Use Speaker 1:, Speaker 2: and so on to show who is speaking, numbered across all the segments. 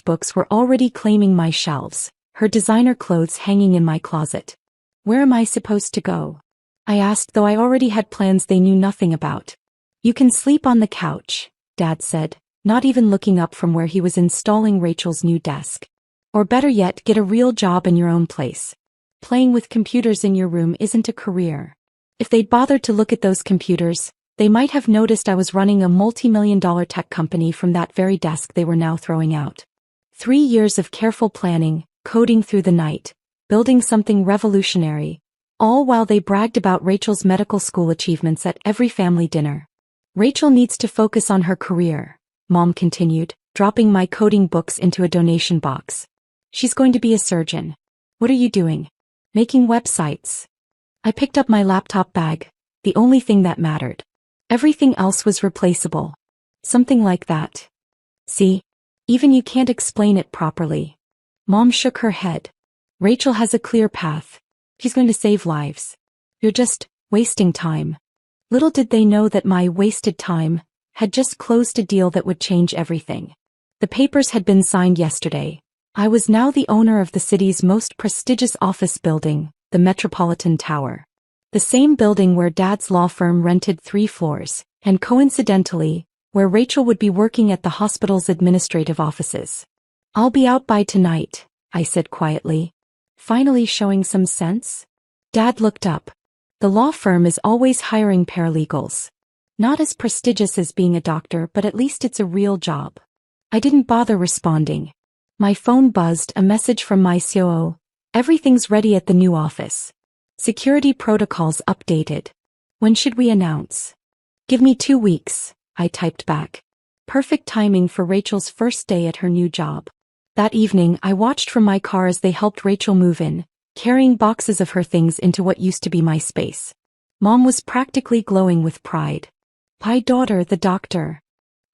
Speaker 1: books were already claiming my shelves, her designer clothes hanging in my closet. Where am I supposed to go? I asked, though I already had plans they knew nothing about. You can sleep on the couch, Dad said, not even looking up from where he was installing Rachel's new desk. Or better yet, get a real job in your own place. Playing with computers in your room isn't a career. If they'd bothered to look at those computers, they might have noticed I was running a multi-million-dollar tech company from that very desk they were now throwing out. 3 years of careful planning, coding through the night, building something revolutionary, all while they bragged about Rachel's medical school achievements at every family dinner. Rachel needs to focus on her career, Mom continued, dropping my coding books into a donation box. She's going to be a surgeon. What are you doing? Making websites. I picked up my laptop bag, the only thing that mattered. Everything else was replaceable. Something like that. See? Even you can't explain it properly. Mom shook her head. Rachel has a clear path. She's going to save lives. You're just wasting time. Little did they know that my wasted time had just closed a deal that would change everything. The papers had been signed yesterday. I was now the owner of the city's most prestigious office building, the Metropolitan Tower. The same building where Dad's law firm rented 3 floors, and coincidentally, where Rachel would be working at the hospital's administrative offices. I'll be out by tonight, I said quietly. Finally showing some sense? Dad looked up. The law firm is always hiring paralegals. Not as prestigious as being a doctor, but at least it's a real job. I didn't bother responding. My phone buzzed, a message from my COO. Everything's ready at the new office. Security protocols updated. When should we announce? Give me 2 weeks, I typed back. Perfect timing for Rachel's first day at her new job. That evening, I watched from my car as they helped Rachel move in, carrying boxes of her things into what used to be my space. Mom was practically glowing with pride. My daughter, the doctor.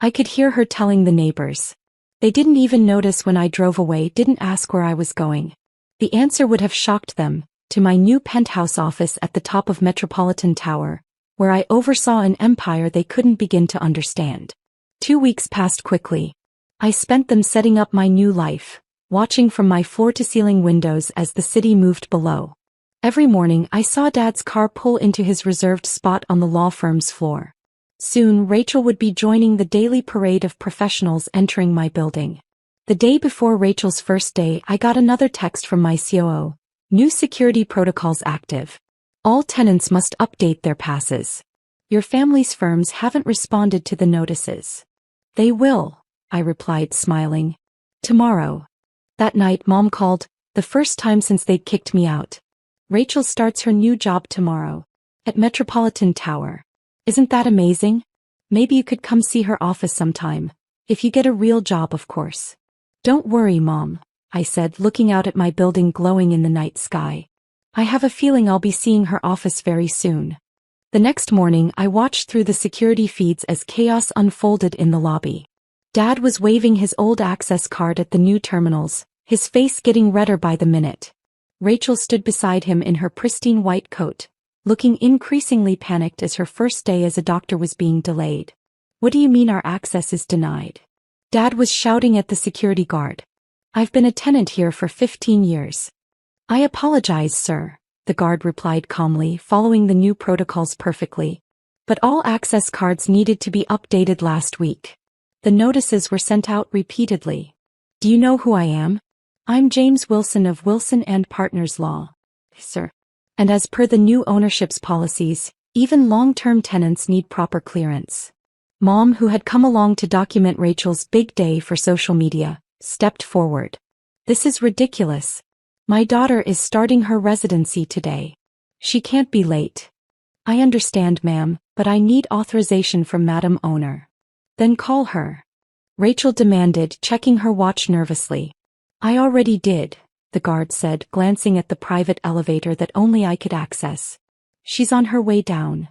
Speaker 1: I could hear her telling the neighbors. They didn't even notice when I drove away, didn't ask where I was going. The answer would have shocked them. To my new penthouse office at the top of Metropolitan Tower, where I oversaw an empire they couldn't begin to understand. 2 weeks passed quickly. I spent them setting up my new life, watching from my floor-to-ceiling windows as the city moved below. Every morning I saw Dad's car pull into his reserved spot on the law firm's floor. Soon Rachel would be joining the daily parade of professionals entering my building. The day before Rachel's first day, I got another text from my COO. New security protocols active. All tenants must update their passes. Your family's firms haven't responded to the notices. They will, I replied, smiling. Tomorrow. That night Mom called, the first time since they'd kicked me out. Rachel starts her new job tomorrow. At Metropolitan Tower. Isn't that amazing? Maybe you could come see her office sometime. If you get a real job, of course. Don't worry, Mom, I said, looking out at my building glowing in the night sky. I have a feeling I'll be seeing her office very soon. The next morning I watched through the security feeds as chaos unfolded in the lobby. Dad was waving his old access card at the new terminals, his face getting redder by the minute. Rachel stood beside him in her pristine white coat, looking increasingly panicked as her first day as a doctor was being delayed. What do you mean our access is denied? Dad was shouting at the security guard. I've been a tenant here for 15 years. I apologize, sir, the guard replied calmly, following the new protocols perfectly. But all access cards needed to be updated last week. The notices were sent out repeatedly. Do you know who I am? I'm James Wilson of Wilson and Partners Law, sir. And as per the new ownership's policies, even long-term tenants need proper clearance. Mom, who had come along to document Rachel's big day for social media, stepped forward. This is ridiculous. My daughter is starting her residency today. She can't be late. I understand, ma'am, but I need authorization from Madam Owner. Then call her. Rachel demanded, checking her watch nervously. I already did, the guard said, glancing at the private elevator that only I could access. She's on her way down.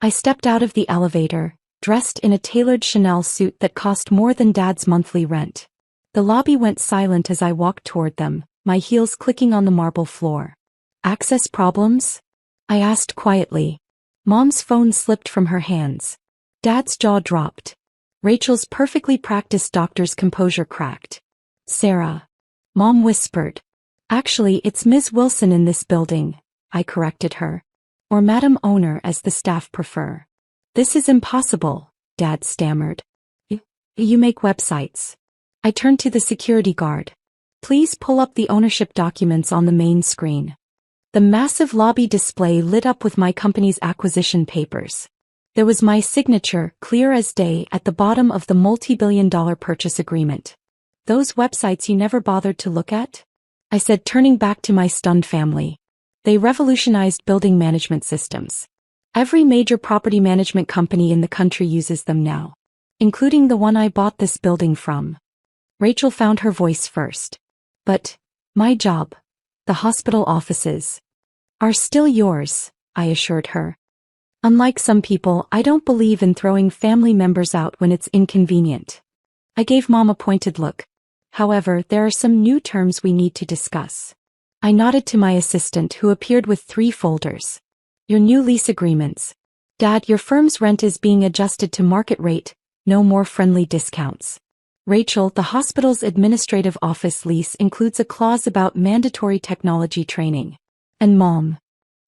Speaker 1: I stepped out of the elevator, dressed in a tailored Chanel suit that cost more than Dad's monthly rent. The lobby went silent as I walked toward them, my heels clicking on the marble floor. Access problems? I asked quietly. Mom's phone slipped from her hands. Dad's jaw dropped. Rachel's perfectly practiced doctor's composure cracked. Sarah. Mom whispered. Actually, it's Ms. Wilson in this building, I corrected her. Or Madam Owner as the staff prefer. This is impossible, Dad stammered. You make websites. I turned to the security guard. Please pull up the ownership documents on the main screen. The massive lobby display lit up with my company's acquisition papers. There was my signature, clear as day, at the bottom of the multi-billion-dollar purchase agreement. Those websites you never bothered to look at? I said, turning back to my stunned family. They revolutionized building management systems. Every major property management company in the country uses them now, including the one I bought this building from. Rachel found her voice first. But my job, the hospital offices, are still yours, I assured her. Unlike some people, I don't believe in throwing family members out when it's inconvenient. I gave Mom a pointed look. However, there are some new terms we need to discuss. I nodded to my assistant, who appeared with 3 folders. Your new lease agreements. Dad, your firm's rent is being adjusted to market rate, no more friendly discounts. Rachel, the hospital's administrative office lease includes a clause about mandatory technology training. And Mom.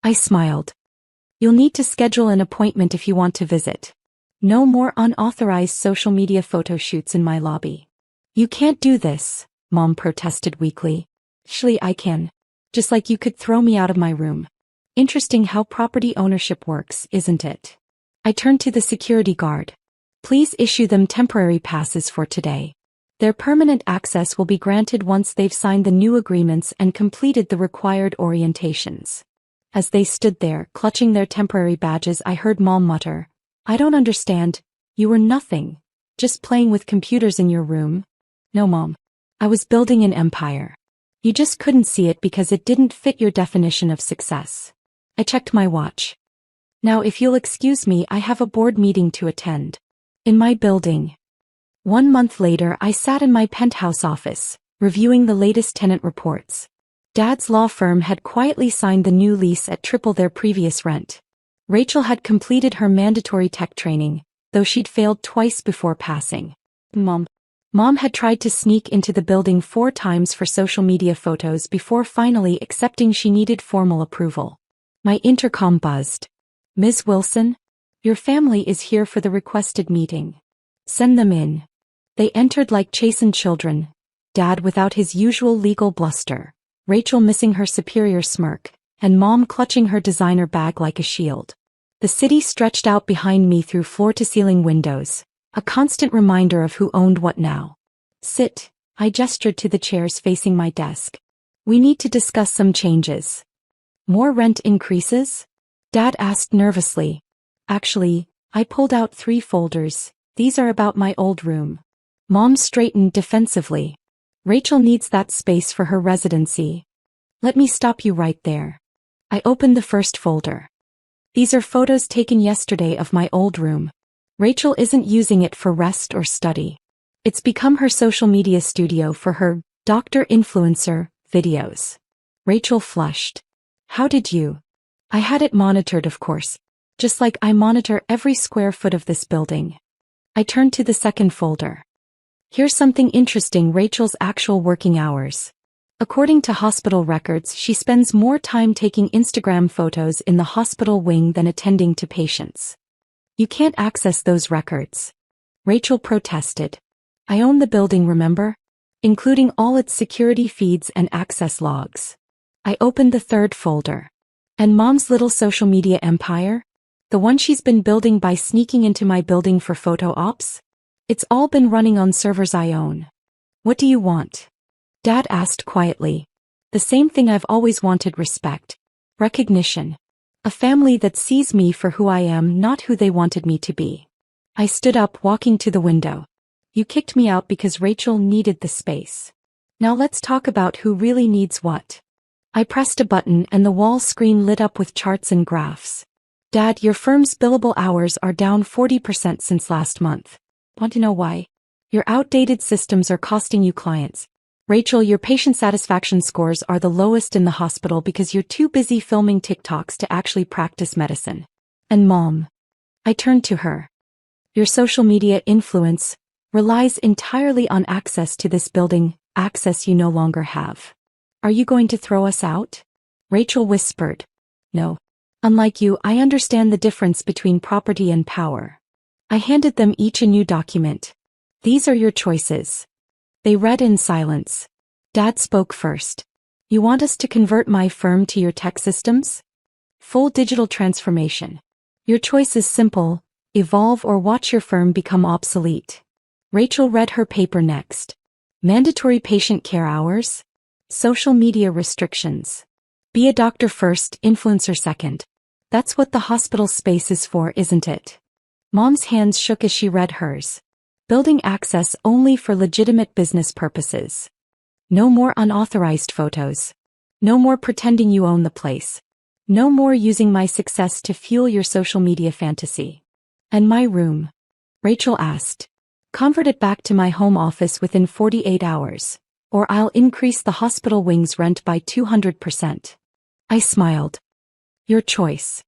Speaker 1: I smiled. You'll need to schedule an appointment if you want to visit. No more unauthorized social media photo shoots in my lobby. You can't do this, Mom protested weakly. Actually, I can. Just like you could throw me out of my room. Interesting how property ownership works, isn't it? I turned to the security guard. Please issue them temporary passes for today. Their permanent access will be granted once they've signed the new agreements and completed the required orientations. As they stood there, clutching their temporary badges, I heard Mom mutter, I don't understand. You were nothing. Just playing with computers in your room. No, Mom. I was building an empire. You just couldn't see it because it didn't fit your definition of success. I checked my watch. Now, if you'll excuse me, I have a board meeting to attend. In my building. 1 month later, I sat in my penthouse office, reviewing the latest tenant reports. Dad's law firm had quietly signed the new lease at triple their previous rent. Rachel had completed her mandatory tech training, though she'd failed twice before passing. Mom had tried to sneak into the building 4 times for social media photos before finally accepting she needed formal approval. My intercom buzzed. Ms. Wilson? Your family is here for the requested meeting. Send them in. They entered like chastened children, Dad without his usual legal bluster, Rachel missing her superior smirk, and Mom clutching her designer bag like a shield. The city stretched out behind me through floor-to-ceiling windows, a constant reminder of who owned what now. Sit, I gestured to the chairs facing my desk. We need to discuss some changes. More rent increases? Dad asked nervously. Actually, I pulled out 3 folders. These are about my old room. Mom straightened defensively. Rachel needs that space for her residency. Let me stop you right there. I opened the first folder. These are photos taken yesterday of my old room. Rachel isn't using it for rest or study. It's become her social media studio for her doctor influencer videos. Rachel flushed. How did you? I had it monitored, of course. Just like I monitor every square foot of this building. I turned to the second folder. Here's something interesting: Rachel's actual working hours. According to hospital records, she spends more time taking Instagram photos in the hospital wing than attending to patients. You can't access those records. Rachel protested. I own the building, remember? Including all its security feeds and access logs. I opened the third folder. And Mom's little social media empire? The one she's been building by sneaking into my building for photo ops? It's all been running on servers I own. What do you want? Dad asked quietly. The same thing I've always wanted: respect. Recognition. A family that sees me for who I am, not who they wanted me to be. I stood up, walking to the window. You kicked me out because Rachel needed the space. Now let's talk about who really needs what. I pressed a button and the wall screen lit up with charts and graphs. Dad, your firm's billable hours are down 40% since last month. Want to know why? Your outdated systems are costing you clients. Rachel, your patient satisfaction scores are the lowest in the hospital because you're too busy filming TikToks to actually practice medicine. And Mom. I turned to her. Your social media influence relies entirely on access to this building, access you no longer have. Are you going to throw us out? Rachel whispered. No. Unlike you, I understand the difference between property and power. I handed them each a new document. These are your choices. They read in silence. Dad spoke first. You want us to convert my firm to your tech systems? Full digital transformation. Your choice is simple: evolve or watch your firm become obsolete. Rachel read her paper next. Mandatory patient care hours. Social media restrictions. Be a doctor first, influencer second. That's what the hospital space is for, isn't it? Mom's hands shook as she read hers. Building access only for legitimate business purposes. No more unauthorized photos. No more pretending you own the place. No more using my success to fuel your social media fantasy. And my room? Rachel asked. Convert it back to my home office within 48 hours, or I'll increase the hospital wing's rent by 200%. I smiled. Your choice.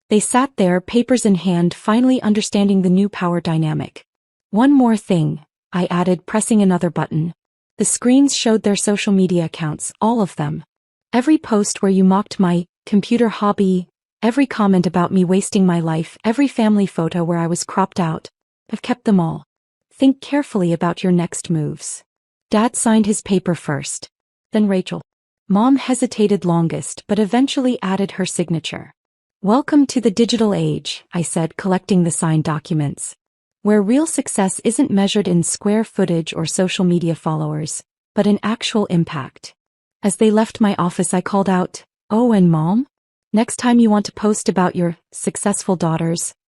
Speaker 1: They sat there, papers in hand, finally understanding the new power dynamic. One more thing, I added, pressing another button. The screens showed their social media accounts, all of them. Every post where you mocked my computer hobby, every comment about me wasting my life, every family photo where I was cropped out. I've kept them all. Think carefully about your next moves. Dad signed his paper first. Then Rachel. Mom hesitated longest but eventually added her signature. Welcome to the digital age, I said, collecting the signed documents. Where real success isn't measured in square footage or social media followers, but in actual impact. As they left my office, I called out, "Oh, and Mom? Next time you want to post about your successful daughters,